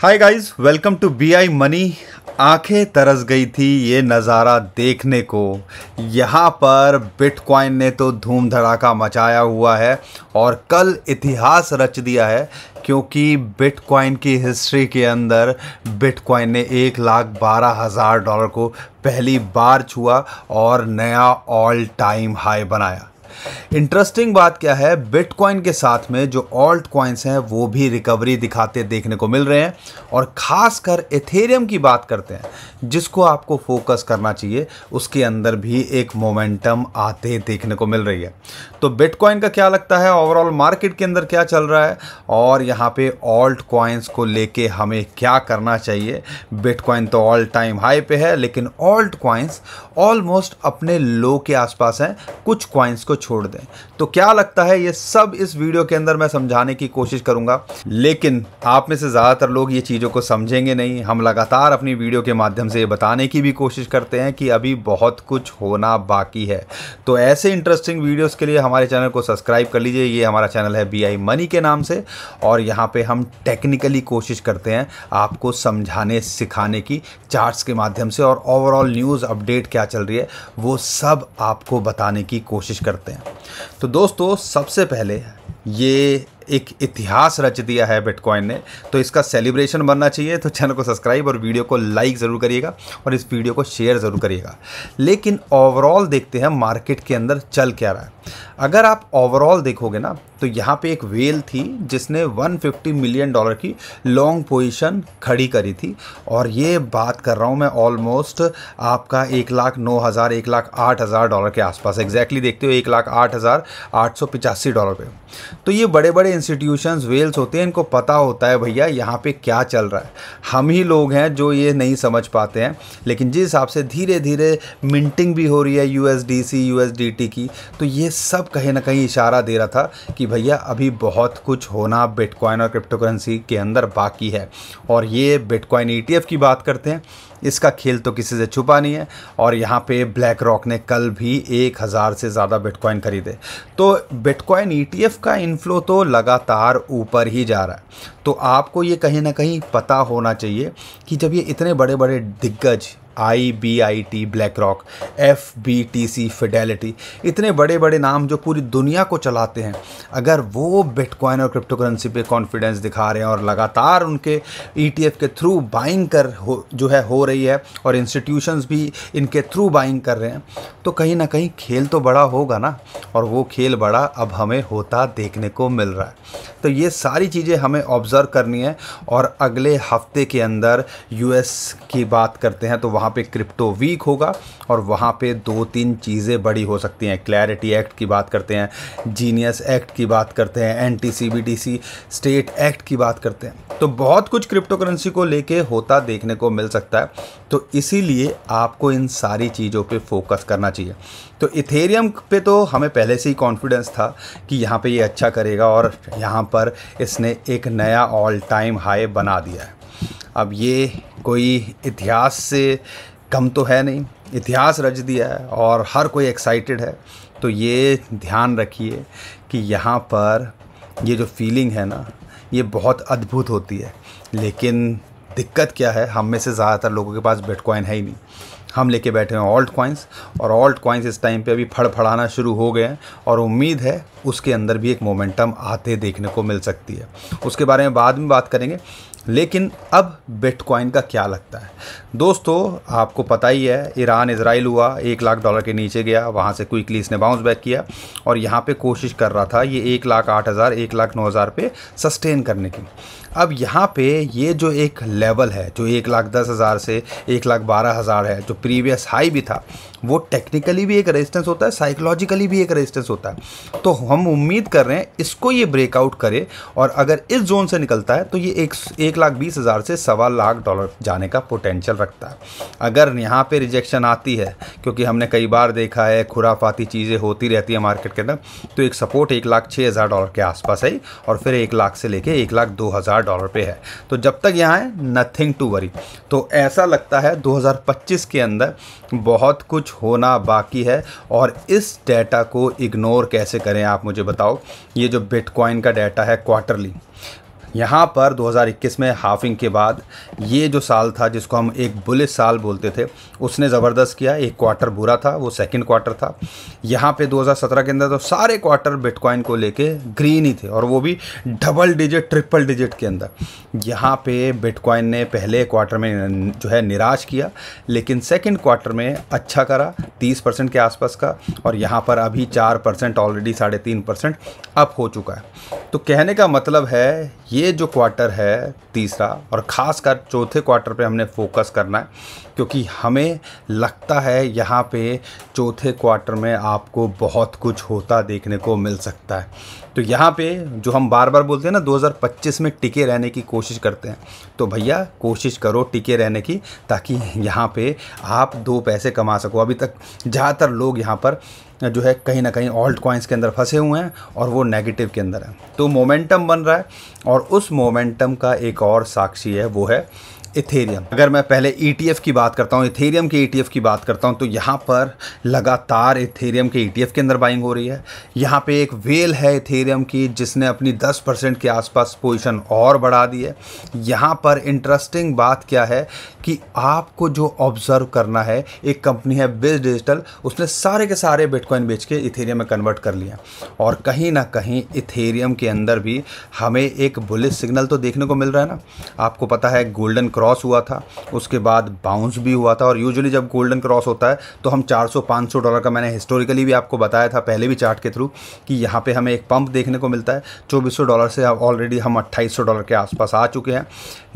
Hi guys, welcome to BI money. आंखें तरस गई थी ये नज़ारा देखने को। यहाँ पर बिटकॉइन ने तो धूम धड़ाका मचाया हुआ है और कल इतिहास रच दिया है, क्योंकि बिटकॉइन की हिस्ट्री के अंदर बिटकॉइन ने $1,12,000 को पहली बार छुआ और नया ऑल टाइम हाई बनाया। इंटरेस्टिंग बात क्या है, बिटकॉइन के साथ में जो ऑल्ट कॉइन्स हैं वो भी रिकवरी दिखाते देखने को मिल रहे हैं और खासकर इथेरियम की बात करते हैं जिसको आपको फोकस करना चाहिए, उसके अंदर भी एक मोमेंटम आते देखने को मिल रही है। तो बिटकॉइन का क्या लगता है, ओवरऑल मार्केट के अंदर क्या चल रहा है और यहाँ पे ऑल्ट कॉइन्स को लेके हमें क्या करना चाहिए। बिटकॉइन तो ऑल टाइम हाई पे है, लेकिन ऑल्ट कॉइन्स ऑलमोस्ट अपने लो के आसपास हैं, कुछ कॉइन्स को छोड़ दें। तो क्या लगता है, ये सब इस वीडियो के अंदर मैं समझाने की कोशिश करूंगा, लेकिन आप में से ज़्यादातर लोग ये चीज़ों को समझेंगे नहीं। हम लगातार अपनी वीडियो के माध्यम से ये बताने की भी कोशिश करते हैं कि अभी बहुत कुछ होना बाकी है। तो ऐसे इंटरेस्टिंग वीडियोस के लिए हमारे चैनल को सब्सक्राइब कर लीजिए। ये हमारा चैनल है BI मनी के नाम से और यहाँ पे हम टेक्निकली कोशिश करते हैं आपको समझाने सिखाने की, चार्ट्स के माध्यम से, और ओवरऑल न्यूज़ अपडेट क्या चल रही है वो सब आपको बताने की कोशिश करते हैं। तो दोस्तों, सबसे पहले ये एक इतिहास रच दिया है बिटकॉइन ने, तो इसका सेलिब्रेशन बनना चाहिए। तो चैनल को सब्सक्राइब और वीडियो को लाइक ज़रूर करिएगा और इस वीडियो को शेयर ज़रूर करिएगा। लेकिन ओवरऑल देखते हैं मार्केट के अंदर चल क्या रहा है। अगर आप ओवरऑल देखोगे ना, तो यहाँ पे एक वेल थी जिसने $150 मिलियन की लॉन्ग पोजीशन खड़ी करी थी, और ये बात कर रहा हूँ मैं ऑलमोस्ट आपका $1,09,000 $1,08,000 के आसपास। एग्जैक्टली देखते हो $1,08,885 पे। तो ये बड़े बड़े इंस्टीट्यूशंस वेल्स होते हैं, इनको पता होता है भैया यहाँ पे क्या चल रहा है। हम ही लोग हैं जो ये नहीं समझ पाते हैं। लेकिन जिस हिसाब से धीरे धीरे मिंटिंग भी हो रही है USDC USDT की, तो ये सब कहीं ना कहीं इशारा दे रहा था कि भैया अभी बहुत कुछ होना बिटकॉइन और क्रिप्टो करेंसी के अंदर बाकी है। और ये बिटकॉइन ETF की बात करते हैं, इसका खेल तो किसी से छुपा नहीं है। और यहाँ पे ब्लैक रॉक ने कल भी 1,000 से ज़्यादा बिटकॉइन खरीदे। तो बिटकॉइन ETF का इन्फ्लो तो लगातार ऊपर ही जा रहा है। तो आपको ये कहीं ना कहीं पता होना चाहिए कि जब ये इतने बड़े बड़े दिग्गज IBIT, black rock, FBTC, Fidelity, इतने बड़े बड़े नाम जो पूरी दुनिया को चलाते हैं, अगर वो बिटकॉइन और क्रिप्टो करेंसी पे कॉन्फिडेंस दिखा रहे हैं और लगातार उनके ETF के थ्रू बाइंग हो रही है और इंस्टीट्यूशंस भी इनके थ्रू बाइंग कर रहे हैं, तो कहीं ना कहीं खेल तो बड़ा होगा ना। और वो खेल बड़ा अब हमें होता देखने को मिल रहा है। तो ये सारी चीज़ें हमें ऑब्ज़र्व करनी है। और अगले हफ्ते के अंदर US की बात करते हैं तो वहाँ पे क्रिप्टो वीक होगा और वहाँ पे 2-3 चीज़ें बड़ी हो सकती हैं। क्लैरिटी एक्ट की बात करते हैं, जीनियस एक्ट की बात करते हैं, NT-CBDC स्टेट एक्ट की बात करते हैं। तो बहुत कुछ क्रिप्टो करेंसी को लेके होता देखने को मिल सकता है। तो इसीलिए आपको इन सारी चीज़ों पे फोकस करना चाहिए। तो इथेरियम पे तो हमें पहले से ही कॉन्फिडेंस था कि यहाँ पे ये अच्छा करेगा और यहाँ पर इसने एक नया ऑल टाइम हाई बना दिया है। अब ये कोई इतिहास से कम तो है नहीं, इतिहास रच दिया है और हर कोई एक्साइटेड है। तो ये ध्यान रखिए कि यहाँ पर ये जो फीलिंग है ना, ये बहुत अद्भुत होती है। लेकिन दिक्कत क्या है, हम में से ज़्यादातर लोगों के पास बिटकॉइन है ही नहीं। हम लेके बैठे हैं ऑल्ट कॉइन्स, और ऑल्ट कॉइन्स इस टाइम पे अभी फड़फड़ाना शुरू हो गए हैं और उम्मीद है उसके अंदर भी एक मोमेंटम आते देखने को मिल सकती है। उसके बारे में बाद में बात करेंगे। लेकिन अब बिटकॉइन का क्या लगता है दोस्तों, आपको पता ही है, ईरान इजराइल हुआ, $1,00,000 के नीचे गया, वहाँ से क्विकली इसने बाउंस बैक किया और यहाँ पे कोशिश कर रहा था ये 1,08,000 1,09,000 पे सस्टेन करने की। अब यहाँ पे ये जो एक लेवल है जो 1,10,000 से 1,12,000 है, जो प्रीवियस हाई भी था, वो टेक्निकली भी एक रेजिस्टेंस होता है, साइकोलॉजिकली भी एक रेजिस्टेंस होता है। तो हम उम्मीद कर रहे हैं इसको ये ब्रेकआउट करे और अगर इस जोन से निकलता है तो ये 1,20,000 से $1,25,000 जाने का पोटेंशियल रखता है। अगर यहाँ पे रिजेक्शन आती है, क्योंकि हमने कई बार देखा है खुराफाती चीज़ें होती रहती है मार्केट के अंदर, तो एक सपोर्ट $1,06,000 के आसपास है और फिर 1,00,000 से लेके $1,02,000 पे है। तो जब तक यहाँ है, नथिंग टू वरी। तो ऐसा लगता है 2025 के अंदर बहुत कुछ होना बाकी है। और इस डेटा को इग्नोर कैसे करें आप मुझे बताओ। ये जो बिटकॉइन का डेटा है क्वार्टरली, यहाँ पर 2021 में हाफिंग के बाद ये जो साल था जिसको हम एक बुलिश साल बोलते थे, उसने ज़बरदस्त किया। एक क्वार्टर बुरा था, वो सेकंड क्वार्टर था। यहाँ पे 2017 के अंदर तो सारे क्वार्टर बिटकॉइन को लेके ग्रीन ही थे, और वो भी डबल डिजिट ट्रिपल डिजिट के अंदर। यहाँ पे बिटकॉइन ने पहले क्वार्टर में जो है निराश किया, लेकिन सेकंड क्वार्टर में अच्छा करा 30% के आसपास का, और यहाँ पर अभी 4% ऑलरेडी 3.5% अप हो चुका है। तो कहने का मतलब है ये जो क्वार्टर है तीसरा, और ख़ासकर चौथे क्वार्टर पे हमने फोकस करना है, क्योंकि हमें लगता है यहाँ पे चौथे क्वार्टर में आपको बहुत कुछ होता देखने को मिल सकता है। तो यहाँ पे जो हम बार बार बोलते हैं ना 2025 में टिके रहने की कोशिश करते हैं, तो भैया कोशिश करो टिके रहने की, ताकि यहाँ पे आप 2 पैसे कमा सको। अभी तक ज़्यादातर लोग यहाँ पर जो है कहीं ना कहीं ऑल्ट कॉइन्स के अंदर फंसे हुए हैं, और वो नेगेटिव के अंदर है। तो मोमेंटम बन रहा है, और उस मोमेंटम का एक और साक्षी है, वो है इथेरियम। अगर मैं पहले ETF की बात करता हूँ, इथेरियम के ETF की बात करता हूँ, तो यहाँ पर लगातार इथेरियम के ETF के अंदर बाइंग हो रही है। यहाँ पे एक वेल है इथेरियम की जिसने अपनी 10% के आसपास पोजीशन और बढ़ा दी है। यहाँ पर इंटरेस्टिंग बात क्या है कि आपको जो ऑब्जर्व करना है, एक कंपनी है बिज डिजिटल, उसने सारे के सारे बिटकॉइन बेच के इथेरियम में कन्वर्ट कर लिया, और कहीं ना कहीं इथेरियम के अंदर भी हमें एक बुलिश सिग्नल तो देखने को मिल रहा है ना। आपको पता है गोल्डन क्रॉस हुआ था, उसके बाद बाउंस भी हुआ था, और यूजुअली जब गोल्डन क्रॉस होता है तो हम $400-500 का, मैंने हिस्टोरिकली भी आपको बताया था पहले भी चार्ट के थ्रू, कि यहाँ पे हमें एक पंप देखने को मिलता है। $2400 से ऑलरेडी हम $2800 के आसपास आ चुके हैं।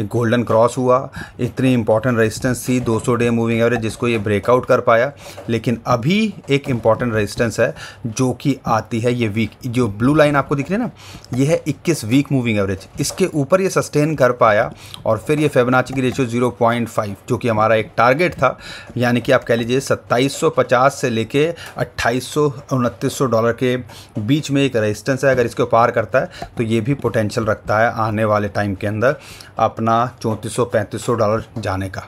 एक गोल्डन क्रॉस हुआ, इतनी इंपॉर्टेंट रेजिस्टेंस थी 200 डे मूविंग एवरेज, जिसको ये ब्रेकआउट कर पाया। लेकिन अभी एक इंपॉर्टेंट रेजिस्टेंस है जो कि आती है ये वीक, जो ब्लू लाइन आपको दिख रही है ना, ये है 21 वीक मूविंग एवरेज। इसके ऊपर ये सस्टेन कर पाया, और फिर ये फिबोनाची की रेशियो 0.5, जो कि हमारा एक टारगेट था, यानी कि आप कह लीजिए 2750 से लेके $2800-2900 के बीच में एक रेजिस्टेंस है। अगर इसको पार करता है तो ये भी पोटेंशियल रखता है आने वाले टाइम के अंदर अपना $3400-3500 जाने का।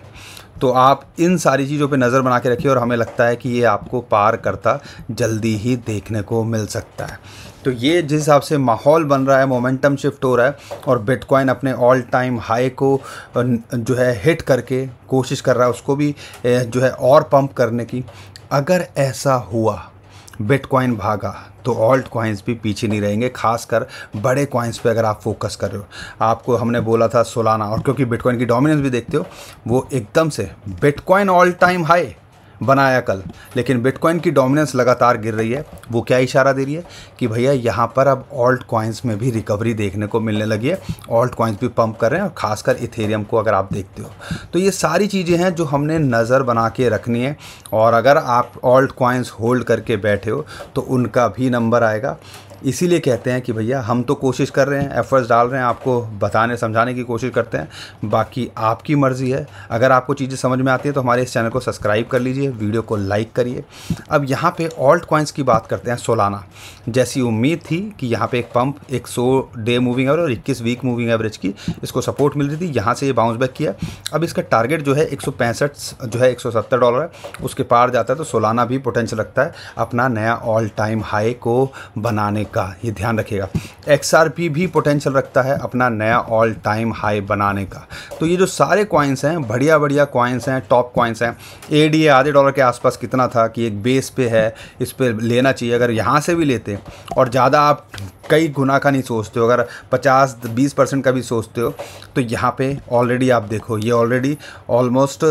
तो आप इन सारी चीज़ों पे नज़र बना के रखिए, और हमें लगता है कि ये आपको पार करता जल्दी ही देखने को मिल सकता है। तो ये जिस हिसाब से माहौल बन रहा है, मोमेंटम शिफ्ट हो रहा है, और बिटकॉइन अपने ऑल टाइम हाई को जो है हिट करके कोशिश कर रहा है उसको भी जो है और पंप करने की। अगर ऐसा हुआ, बिटकॉइन भागा, तो ऑल्ट कॉइन्स भी पीछे नहीं रहेंगे, खासकर बड़े कॉइन्स पे अगर आप फोकस कर रहे हो। आपको हमने बोला था सोलाना, और क्योंकि बिटकॉइन की डोमिनेंस भी देखते हो, वो एकदम से बिटकॉइन ऑल टाइम हाई बनाया कल, लेकिन बिटकॉइन की डोमिनेंस लगातार गिर रही है। वो क्या इशारा दे रही है कि भैया यहाँ पर अब ऑल्ट कॉइन्स में भी रिकवरी देखने को मिलने लगी है, ऑल्ट कॉइन्स भी पंप कर रहे हैं, और खासकर इथेरियम को अगर आप देखते हो। तो ये सारी चीज़ें हैं जो हमने नज़र बना के रखनी है, और अगर आप ऑल्ट कॉइन्स होल्ड करके बैठे हो तो उनका भी नंबर आएगा। इसीलिए कहते हैं कि भैया हम तो कोशिश कर रहे हैं, एफर्ट्स डाल रहे हैं, आपको बताने समझाने की कोशिश करते हैं, बाकी आपकी मर्ज़ी है। अगर आपको चीज़ें समझ में आती है तो हमारे इस चैनल को सब्सक्राइब कर लीजिए, वीडियो को लाइक करिए। अब यहाँ पे ऑल्ट कॉइन्स की बात करते हैं। सोलाना, जैसी उम्मीद थी कि यहाँ पे एक पंप 100 डे मूविंग एवरेज और 21 वीक मूविंग एवरेज की इसको सपोर्ट मिल रही थी, यहाँ से ये बाउंस बैक किया। अब इसका टारगेट जो है 165 जो है $170 है, उसके पार जाता है तो सोलाना भी पोटेंशियल रखता है अपना नया ऑल टाइम हाई को बनाने का, ये ध्यान रखिएगा। XRP भी पोटेंशियल रखता है अपना नया ऑल टाइम हाई बनाने का। तो ये जो सारे कॉइन्स हैं, बढ़िया बढ़िया कॉइन्स हैं, टॉप कॉइन्स हैं। ADA आधे डॉलर के आसपास कितना था कि एक बेस पे है, इस पे लेना चाहिए। अगर यहाँ से भी लेते और ज़्यादा आप कई गुना का नहीं सोचते हो, अगर 50-20% का भी सोचते हो, तो यहाँ पे ऑलरेडी आप देखो, ये ऑलरेडी ऑलमोस्ट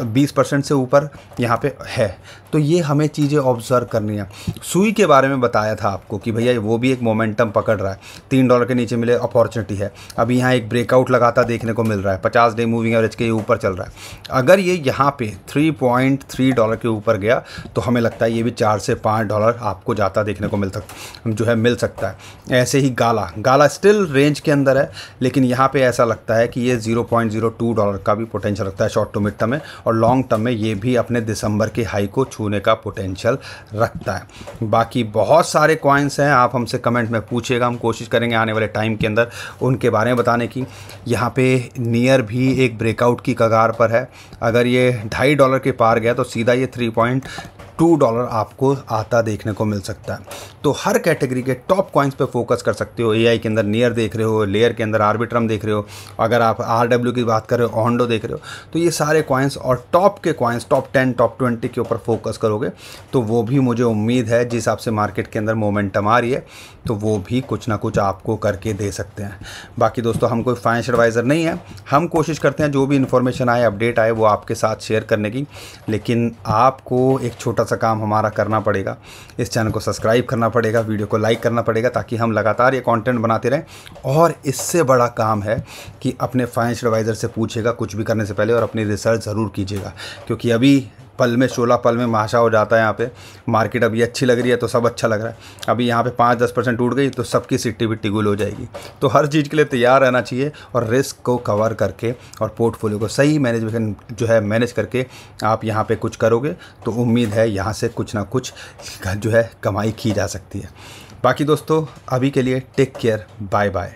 20% से ऊपर यहाँ पे है। तो ये हमें चीज़ें ऑब्जर्व करनी है। सुई के बारे में बताया था आपको कि भैया वो भी एक मोमेंटम पकड़ रहा है, $3 के नीचे मिले अपॉर्चुनिटी है। अभी यहाँ एक ब्रेकआउट लगाता देखने को मिल रहा है, 50 डे मूविंग एवरेज के ऊपर चल रहा है। अगर ये यहाँ पे $3.3 के ऊपर गया तो हमें लगता है ये भी $4 से $5 आपको जाता देखने को मिल सकता है। ऐसे ही गाला स्टिल रेंज के अंदर है, लेकिन यहाँ पे ऐसा लगता है कि ये $0.02 का भी पोटेंशियल रखता है शॉर्ट टू मिड टर्म में, और लॉन्ग टर्म में ये भी अपने दिसंबर के हाई को छूने का पोटेंशियल रखता है। बाकी बहुत सारे कॉइन्स हैं, आप हमसे कमेंट में पूछिएगा, हम कोशिश करेंगे आने वाले टाइम के अंदर उनके बारे में बताने की। यहाँ पे नियर भी एक ब्रेकआउट की कगार पर है। अगर ये $2.5 के पार गया तो सीधा ये $2 आपको आता देखने को मिल सकता है। तो हर कैटेगरी के टॉप कॉइन्स पे फोकस कर सकते हो। एआई के अंदर नियर देख रहे हो, लेयर के अंदर आर्बिट्रम देख रहे हो, अगर आप आरडब्ल्यू की बात कर रहे हो, ऑन्डो देख रहे हो, तो ये सारे कॉइन्स और टॉप के कॉइन्स, टॉप 10 टॉप 20 के ऊपर फोकस करोगे तो वो भी मुझे उम्मीद है जिस हिसाब से मार्केट के अंदर मोमेंटम आ रही है तो वो भी कुछ ना कुछ आपको करके दे सकते हैं। बाकी दोस्तों हम कोई फाइनेंशियल एडवाइज़र नहीं है, हम कोशिश करते हैं जो भी इन्फॉर्मेशन आए, अपडेट आए, वो आपके साथ शेयर करने की। लेकिन आपको एक छोटा सा काम हमारा करना पड़ेगा, इस चैनल को सब्सक्राइब करना पड़ेगा, वीडियो को लाइक करना पड़ेगा, ताकि हम लगातार ये कंटेंट बनाते रहें। और इससे बड़ा काम है कि अपने फाइनेंशियल एडवाइज़र से पूछेगा कुछ भी करने से पहले और अपनी रिसर्च ज़रूर कीजिएगा, क्योंकि अभी पल में 16 पल में महाशा हो जाता है। यहाँ पे मार्केट अभी अच्छी लग रही है तो सब अच्छा लग रहा है, अभी यहाँ पे 5-10% टूट गई तो सबकी सिट्टी बिट्टी गुल हो जाएगी। तो हर चीज़ के लिए तैयार रहना चाहिए और रिस्क को कवर करके और पोर्टफोलियो को सही मैनेजमेंट जो है मैनेज करके आप यहाँ पे कुछ करोगे तो उम्मीद है यहाँ से कुछ ना कुछ जो है कमाई की जा सकती है। बाकी दोस्तों अभी के लिए टेक केयर, बाय बाय।